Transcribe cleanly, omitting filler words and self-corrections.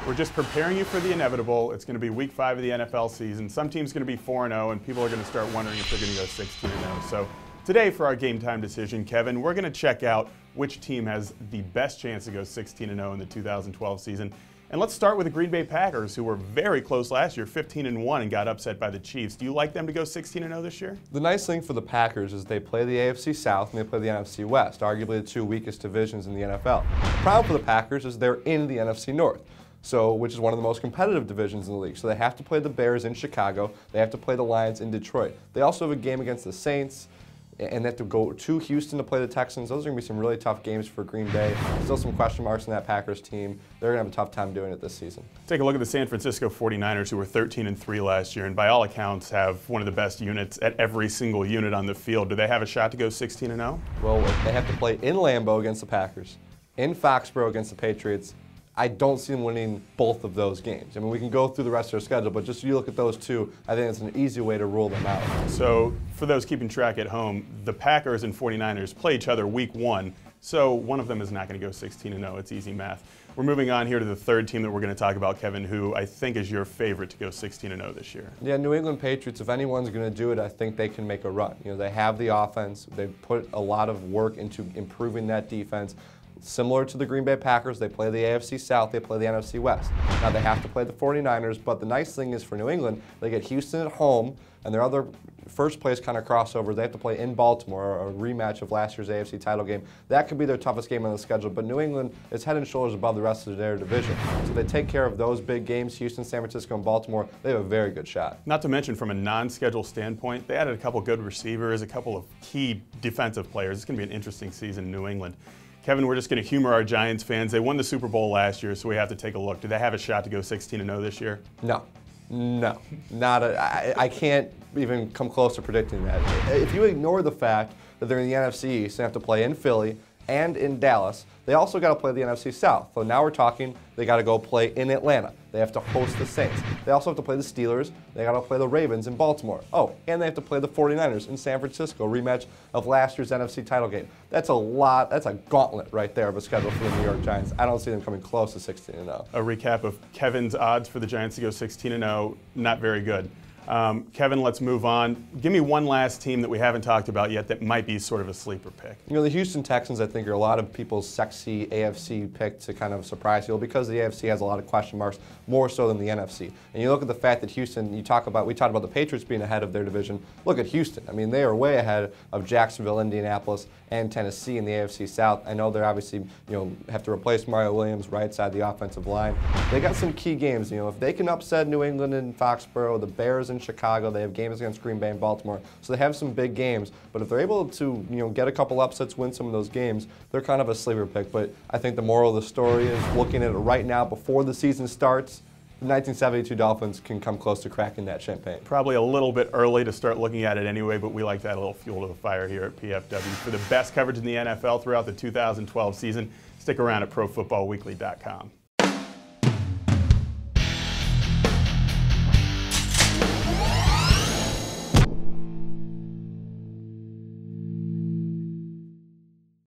We're just preparing you for the inevitable. It's going to be week 5 of the NFL season. Some team's going to be 4-0, and people are going to start wondering if they're going to go 16-0. So today, for our game time decision, Kevin, we're going to check out which team has the best chance to go 16-0 in the 2012 season. And let's start with the Green Bay Packers, who were very close last year, 15-1, and got upset by the Chiefs. Do you like them to go 16-0 this year? The nice thing for the Packers is they play the AFC South and they play the NFC West, arguably the two weakest divisions in the NFL. The problem for the Packers is they're in the NFC North, which is one of the most competitive divisions in the league. So they have to play the Bears in Chicago. They have to play the Lions in Detroit. They also have a game against the Saints, and they have to go to Houston to play the Texans. Those are going to be some really tough games for Green Bay. Still some question marks in that Packers team. They're going to have a tough time doing it this season. Take a look at the San Francisco 49ers, who were 13-3 last year, and by all accounts have one of the best units at every single unit on the field. Do they have a shot to go 16-0? Well, they have to play in Lambeau against the Packers, in Foxborough against the Patriots. I don't see them winning both of those games. I mean, we can go through the rest of their schedule, but just you look at those two, I think it's an easy way to rule them out. So for those keeping track at home, the Packers and 49ers play each other week 1, so one of them is not going to go 16-0. It's easy math. We're moving on here to the third team that we're going to talk about, Kevin, who I think is your favorite to go 16-0 this year. Yeah, New England Patriots, if anyone's going to do it, I think they can make a run. You know, they have the offense. They've put a lot of work into improving that defense. Similar to the Green Bay Packers, they play the AFC South, they play the NFC West. Now they have to play the 49ers, but the nice thing is for New England, they get Houston at home, and their other first place kind of crossover, they have to play in Baltimore, a rematch of last year's AFC title game. That could be their toughest game on the schedule, but New England is head and shoulders above the rest of their division. So they take care of those big games, Houston, San Francisco, and Baltimore, they have a very good shot. Not to mention from a non-schedule standpoint, they added a couple good receivers, a couple of key defensive players. It's going to be an interesting season in New England. Kevin, we're just going to humor our Giants fans. They won the Super Bowl last year, so we have to take a look. Do they have a shot to go 16-0 this year? No. No. I can't even come close to predicting that. If you ignore the fact that they're in the NFC East and have to play in Philly and in Dallas, they also got to play the NFC South. So now we're talking they got to go play in Atlanta. They have to host the Saints. They also have to play the Steelers. They got to play the Ravens in Baltimore. Oh, and they have to play the 49ers in San Francisco, rematch of last year's NFC title game. That's a lot. That's a gauntlet right there of a schedule for the New York Giants. I don't see them coming close to 16-0. A recap of Kevin's odds for the Giants to go 16-0, not very good. Kevin, let's move on. Give me one last team that we haven't talked about yet that might be sort of a sleeper pick. You know, the Houston Texans, I think, are a lot of people's sexy AFC pick to kind of surprise people because the AFC has a lot of question marks, more so than the NFC. And you look at the fact that Houston, we talked about the Patriots being ahead of their division. Look at Houston. I mean, they are way ahead of Jacksonville, Indianapolis, and Tennessee in the AFC South. I know they're obviously, have to replace Mario Williams right side the offensive line. They got some key games. If they can upset New England and Foxborough, the Bears in Chicago, they have games against Green Bay and Baltimore, so they have some big games. But if they're able to, get a couple upsets, win some of those games, they're kind of a sleeper pick. But I think the moral of the story is looking at it right now before the season starts. The 1972 Dolphins can come close to cracking that champagne. Probably a little bit early to start looking at it anyway, but we like that a little fuel to the fire here at PFW. For the best coverage in the NFL throughout the 2012 season, stick around at ProFootballWeekly.com.